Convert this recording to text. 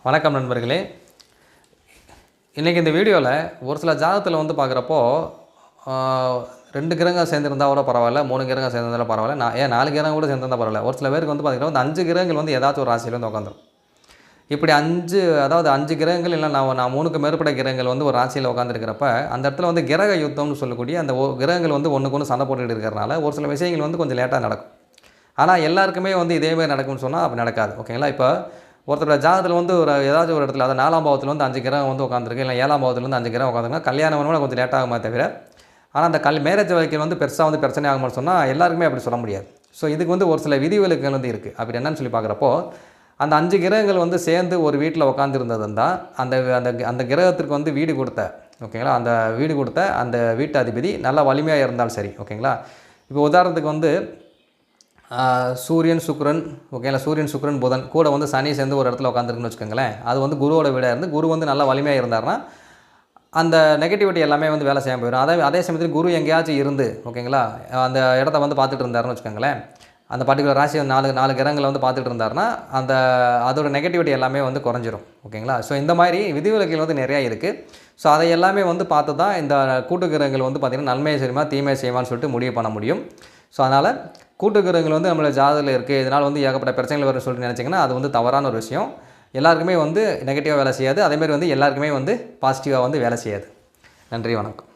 வணக்கம் நண்பர்களே. இன்றைக்கி இந்த வீடியோவில் ஒரு சில ஜாதகத்தில் வந்து பார்க்குறப்போ 2 கிரகங்கள் சேர்ந்துருந்தா கூட பரவாயில்ல, 3 கிரகங்கள் சேர்ந்திருந்தாலும் பரவாயில்ல, ஏன் 4 கிரகம் கூட சேர்ந்திருந்தால் பரவாயில்ல. ஒரு சில பேருக்கு வந்து பார்த்திங்கன்னா வந்து 5 கிரகங்கள் வந்து ஏதாச்சும் ஒரு ராசியில் வந்து உட்காந்துரும். இப்படி 5 கிரகங்கள் இல்லை நான் 3க்கு மேற்பட்ட கிரகங்கள் வந்து ஒரு ராசியில் உட்காந்துருக்கிறப்ப அந்த இடத்துல வந்து கிரக யுத்தம்னு சொல்லக்கூடிய அந்த கிரகங்கள் வந்து ஒன்றுக்கு ஒன்று சண்டை போட்டுகிட்டு இருக்கிறனால ஒரு சில விஷயங்கள் வந்து கொஞ்சம் லேட்டாக நடக்கும். ஆனால் எல்லாருக்குமே வந்து இதேமாதிரி நடக்கும்னு சொன்னால் அப்படி நடக்காது. ஓகேங்களா? இப்போ ஒருத்தரோட ஜாதகத்தில் வந்து ஏதாச்சும் ஒரு இடத்துல, அதாவது 4ஆம் பாவத்தில் வந்து 5 கிரகம் வந்து உட்காந்துருக்கு, இல்லை 7ஆம் பாவத்தில் வந்து 5 கிரகம் உட்காந்துருக்குன்னா கல்யாணம் பண்ணணும் கொஞ்சம் லேட் ஆகுமா தவிர, ஆனால் அந்த மேரேஜ் வாழ்க்கை வந்து பெருசாக வந்து பிரச்சனை ஆகும்னு சொன்னால் எல்லாருக்குமே அப்படி சொல்ல முடியாது. ஸோ இதுக்கு வந்து ஒரு சில விதிவிலக்குகள் வந்து இருக்குது. அப்படி என்னன்னு சொல்லி பார்க்குறப்போ, அந்த 5 கிரகங்கள் வந்து சேர்ந்து ஒரு வீட்டில் உட்காந்துருந்ததுன்னா அந்த அந்த அந்த கிரகத்திற்கு வந்து வீடு கொடுத்த, ஓகேங்களா, அந்த வீடு கொடுத்த அந்த வீட்டு அதிபதி நல்லா வலிமையாக இருந்தாலும் சரி. ஓகேங்களா? இப்போ உதாரணத்துக்கு வந்து சூரியன் சுக்கிரன், ஓகேங்களா, சூரியன் சுக்கிரன் புதன் கூட வந்து சனி சேர்ந்து ஒரு இடத்துல உட்காந்துருக்குன்னு வச்சுக்கோங்களேன். அது வந்து குருவோட வீடாக இருந்து குரு வந்து நல்லா வலிமையாக இருந்தார்னா அந்த நெகட்டிவிட்டி எல்லாமே வந்து வேலை செய்யாமல் போயிடும். அதே சமயத்தில் குரு எங்கேயாச்சும் இருந்து, ஓகேங்களா, அந்த இடத்த வந்து பார்த்துட்டு இருந்தாருன்னு வச்சுக்கோங்களேன், அந்த பர்டிகுலர் ராசி 4 கிரகங்களை வந்து பார்த்துட்டு இருந்தாருன்னா அதோட நெகட்டிவிட்டி எல்லாமே வந்து குறைஞ்சிரும். ஓகேங்களா? ஸோ இந்த மாதிரி விதிவிலக்குகள் வந்து நிறையா இருக்குது. ஸோ அதை எல்லாமே வந்து பார்த்து தான் இந்த கூட்டு கிரகங்கள் வந்து பார்த்திங்கன்னா நன்மையை செய்யுமா தீமையை செய்யுமான்னு சொல்லிட்டு முடிவு பண்ண முடியும். ஸோ அதனால் கூட்டு கிரகங்கள் வந்து நம்மளோட ஜாதகத்தில் இருக்குது, இதனால் வந்து ஏகப்பட்ட பிரச்சனைகள் வரும்னு சொல்லிட்டு நினச்சிங்கன்னா அது வந்து தவறான ஒரு விஷயம். எல்லாருக்குமே வந்து நெகட்டிவாக வேலை செய்யாது, அதேமாதிரி வந்து எல்லாருக்குமே வந்து பாசிட்டிவாக வந்து வேலை செய்யாது. நன்றி, வணக்கம்.